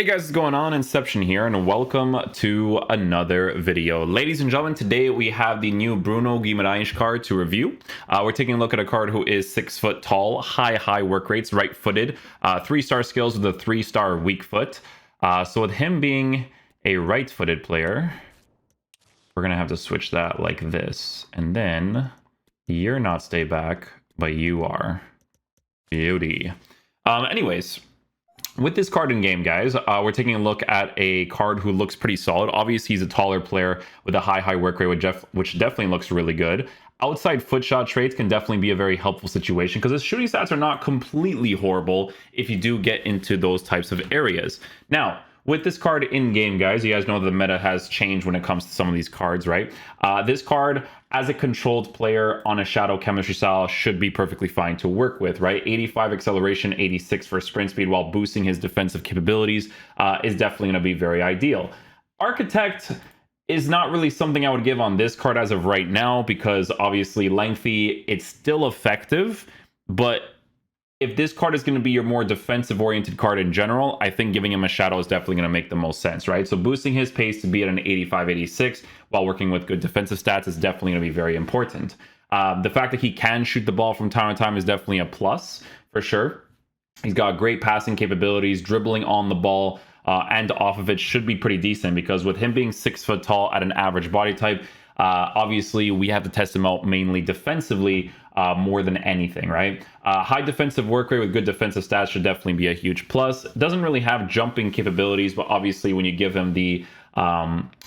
Hey guys, what's going on? Inception here, and welcome to another video. Ladies and gentlemen, today we have the new Bruno Guimaraes card to review. We're taking a look at a card who is 6 foot tall, high work rates, right-footed, 3-star skills with a 3-star weak foot. So with him being a right-footed player, we're gonna have to switch that like this, and then you're not stay back, but you are. Beauty. Anyways. With this card in game, guys, we're taking a look at a card who looks pretty solid. Obviously, he's a taller player with a high work rate, which definitely looks really good. Outside foot shot traits can definitely be a very helpful situation because his shooting stats are not completely horrible if you do get into those types of areas. Now, with this card in game, guys, you guys know the meta has changed when it comes to some of these cards, right? This card, as a controlled player on a shadow chemistry style, should be perfectly fine to work with, right? 85 acceleration, 86 for sprint speed, while boosting his defensive capabilities is definitely going to be very ideal. Architect is not really something I would give on this card as of right now because obviously lengthy, it's still effective, but if this card is going to be your more defensive oriented card in general, I think giving him a shadow is definitely going to make the most sense, right? So boosting his pace to be at an 85, 86 while working with good defensive stats is definitely going to be very important. The fact that he can shoot the ball from time to time is definitely a plus for sure. He's got great passing capabilities, dribbling on the ball and off of it should be pretty decent because with him being 6 foot tall at an average body type, obviously we have to test him out mainly defensively more than anything, right? High defensive work rate with good defensive stats should definitely be a huge plus. Doesn't really have jumping capabilities, but obviously when you give him the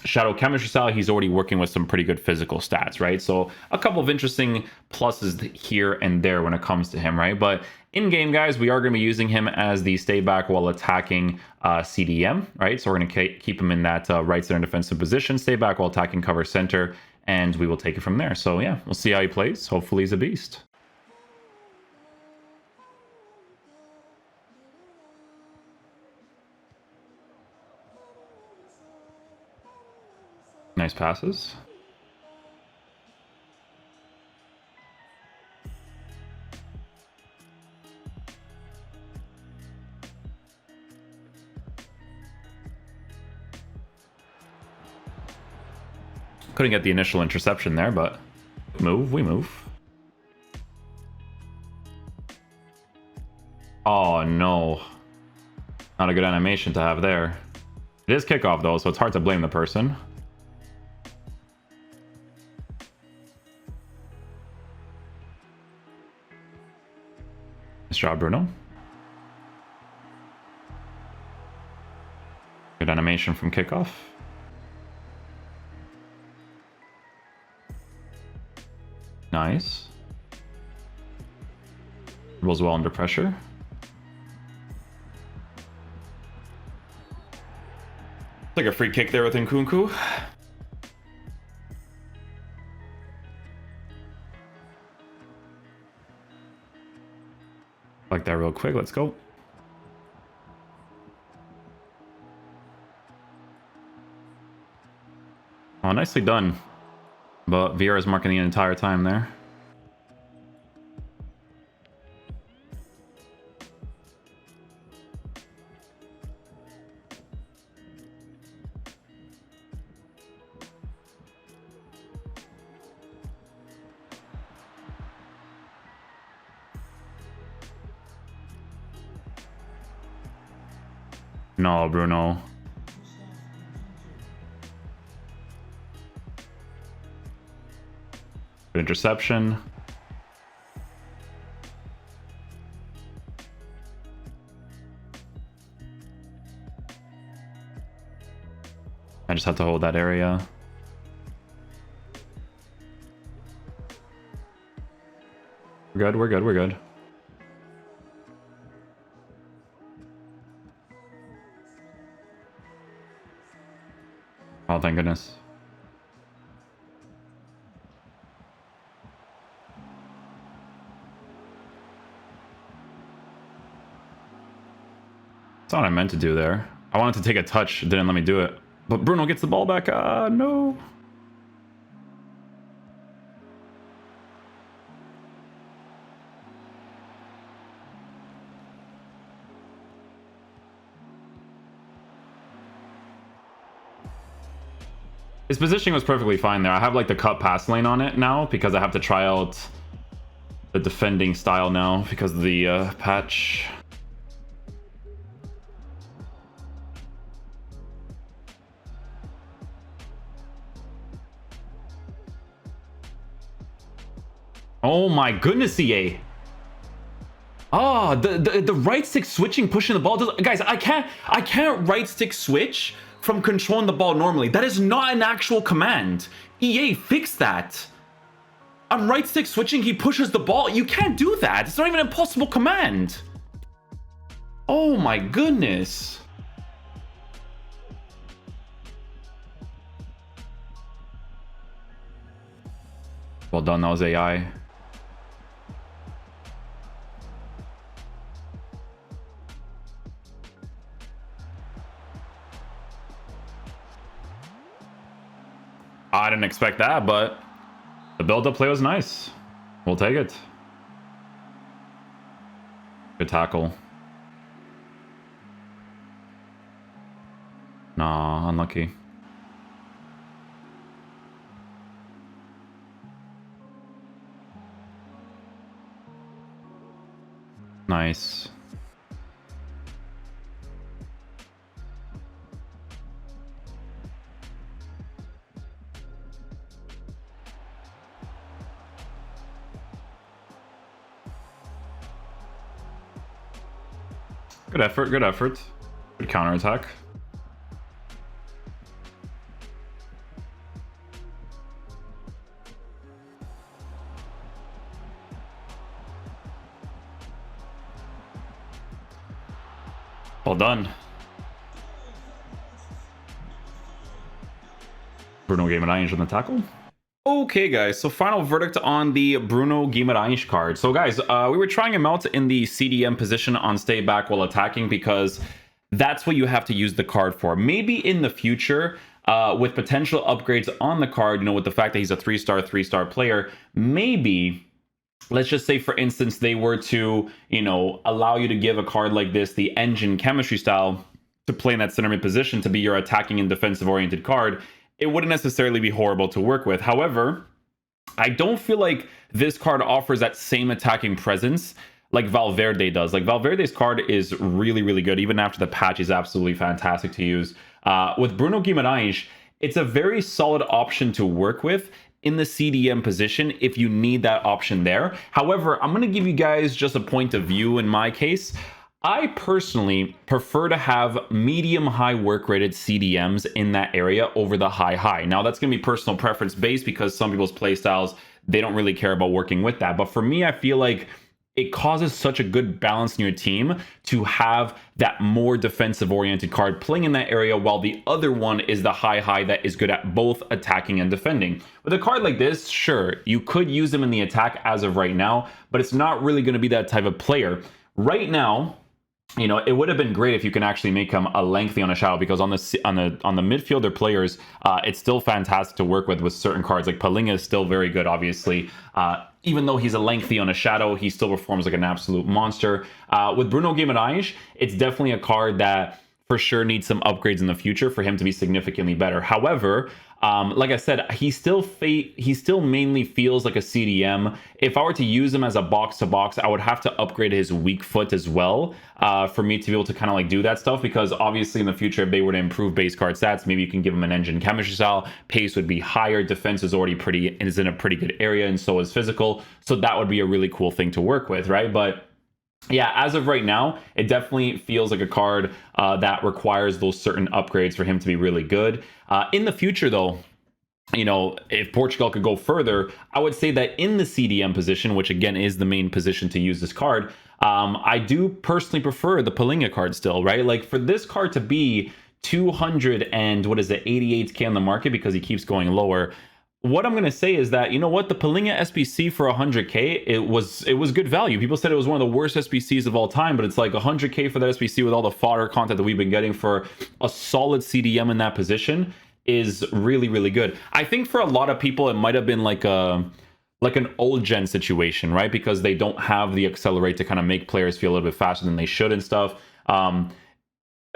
shadow chemistry style, he's already working with some pretty good physical stats, right? So a couple of interesting pluses here and there when it comes to him, right? But in game, guys, we are going to be using him as the stay back while attacking CDM, right? So we're going to keep him in that right center defensive position, stay back while attacking cover center, and we will take it from there. So yeah, we'll see how he plays. Hopefully he's a beast. Nice passes. Couldn't get the initial interception there, but we move. Oh no. Not a good animation to have there. It is kickoff though, so it's hard to blame the person. Nice job, Bruno. Good animation from kickoff. Nice. Rolls well under pressure. Like a free kick there with Nkunku. Like that real quick. Let's go. Oh, nicely done. But Vieira's marking the entire time there. No, Bruno. Good interception. I just have to hold that area. We're good, we're good, we're good. Oh, thank goodness. That's not what I meant to do there. I wanted to take a touch, it didn't let me do it. But Bruno gets the ball back. No. His positioning was perfectly fine there. I have like the cut pass lane on it now because I have to try out the defending style now because of the patch. Oh my goodness, EA. Oh, the right stick switching, pushing the ball. Guys, I can't right stick switch from controlling the ball normally. That is not an actual command. EA, fix that. I'm right stick switching, he pushes the ball. You can't do that. It's not even an impossible command. Oh my goodness. Well done, that was AI. I didn't expect that, but the build-up play was nice. We'll take it. Good tackle. Nah, unlucky. Nice. Good effort, good effort. Good counterattack. Well done. Bruno Guimaraes on the tackle. Okay, guys, so final verdict on the Bruno Guimaraes card. So, guys, we were trying him out in the CDM position on stay back while attacking because that's what you have to use the card for. Maybe in the future, with potential upgrades on the card, you know, with the fact that he's a 3-star player, maybe, let's just say, for instance, they were to, you know, allow you to give a card like this, the engine chemistry style, to play in that center mid position to be your attacking and defensive oriented card. It wouldn't necessarily be horrible to work with. However, I don't feel like this card offers that same attacking presence like Valverde does. Like, Valverde's card is really, really good. Even after the patch, is absolutely fantastic to use. With Bruno Guimaraes, it's a very solid option to work with in the CDM position if you need that option there. However, I'm going to give you guys just a point of view in my case. I personally prefer to have medium-high work-rated CDMs in that area over the high-high. Now, that's going to be personal preference based because some people's playstyles, they don't really care about working with that. But for me, I feel like it causes such a good balance in your team to have that more defensive-oriented card playing in that area while the other one is the high-high that is good at both attacking and defending. With a card like this, sure, you could use him in the attack as of right now, but it's not really going to be that type of player. Right now, you know, it would have been great if you can actually make him a lengthy on a shadow, because on the midfielder players, it's still fantastic to work with certain cards. Like Palinga is still very good, obviously. Even though he's a lengthy on a shadow, he still performs like an absolute monster. With Bruno Guimaraes, it's definitely a card that for sure needs some upgrades in the future for him to be significantly better. However, like I said, he still mainly feels like a CDM. If I were to use him as a box-to-box, I would have to upgrade his weak foot as well for me to be able to kind of like do that stuff, because obviously in the future, if they were to improve base card stats, maybe you can give him an engine chemistry style, pace would be higher, defense is already is in a pretty good area, and so is physical. So that would be a really cool thing to work with, right? But yeah, as of right now, it definitely feels like a card that requires those certain upgrades for him to be really good. In the future, though, you know, if Portugal could go further, I would say that in the CDM position, which again is the main position to use this card, I do personally prefer the Palinga card still, right? Like, for this card to be 200 and what is it, 88k on the market because he keeps going lower. What I'm going to say is that, you know what, the Palinga SBC for 100k, it was good value. People said it was one of the worst SBCs of all time, but it's like 100k for that SBC with all the fodder content that we've been getting for a solid CDM in that position is really, really good. I think for a lot of people, it might have been like an old gen situation, right? Because they don't have the accelerate to kind of make players feel a little bit faster than they should and stuff.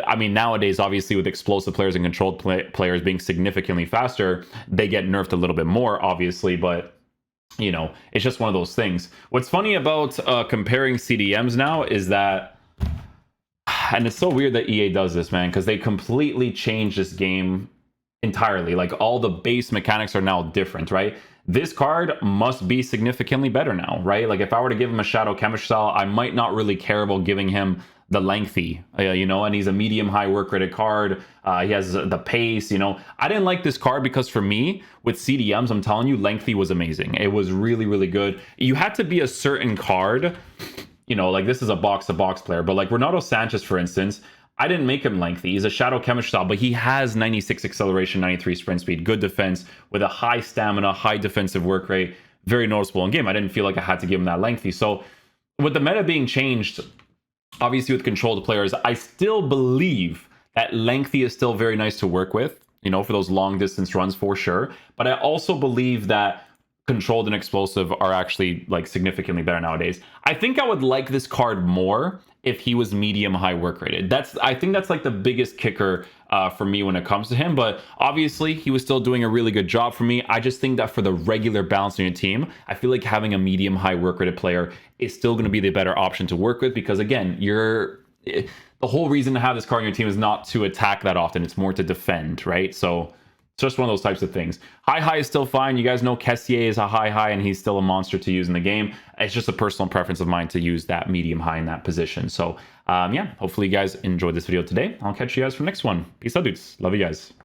I mean, nowadays, obviously, with explosive players and controlled players being significantly faster, they get nerfed a little bit more, obviously, but you know, it's just one of those things. What's funny about comparing CDMs now is that, and it's so weird that EA does this, man, because they completely changed this game entirely. Like, all the base mechanics are now different, right? This card must be significantly better now, right? Like, if I were to give him a Shadow Chemistry style, I might not really care about giving him the lengthy, you know, and he's a medium high work rated card. He has the pace, you know. I didn't like this card because for me, with CDMs, I'm telling you, lengthy was amazing. It was really, really good. You had to be a certain card, you know, like this is a box-to-box player, but like Renato Sanchez, for instance, I didn't make him lengthy. He's a Shadow Chemistry style, but he has 96 acceleration, 93 sprint speed, good defense with a high stamina, high defensive work rate. Very noticeable in game. I didn't feel like I had to give him that lengthy. So with the meta being changed, obviously with controlled players, I still believe that lengthy is still very nice to work with, you know, for those long distance runs for sure. But I also believe that controlled and explosive are actually like significantly better nowadays. I think I would like this card more if he was medium high work rated. I think that's like the biggest kicker for me when it comes to him. But obviously he was still doing a really good job for me. I just think that for the regular balance on your team, I feel like having a medium high work rated player is still going to be the better option to work with, because again, the whole reason to have this card on your team is not to attack that often. It's more to defend, right? So it's just one of those types of things. High is still fine. You guys know Kessier is a high, and he's still a monster to use in the game. It's just a personal preference of mine to use that medium high in that position. So yeah, hopefully you guys enjoyed this video today. I'll catch you guys for the next one. Peace out, dudes. Love you guys.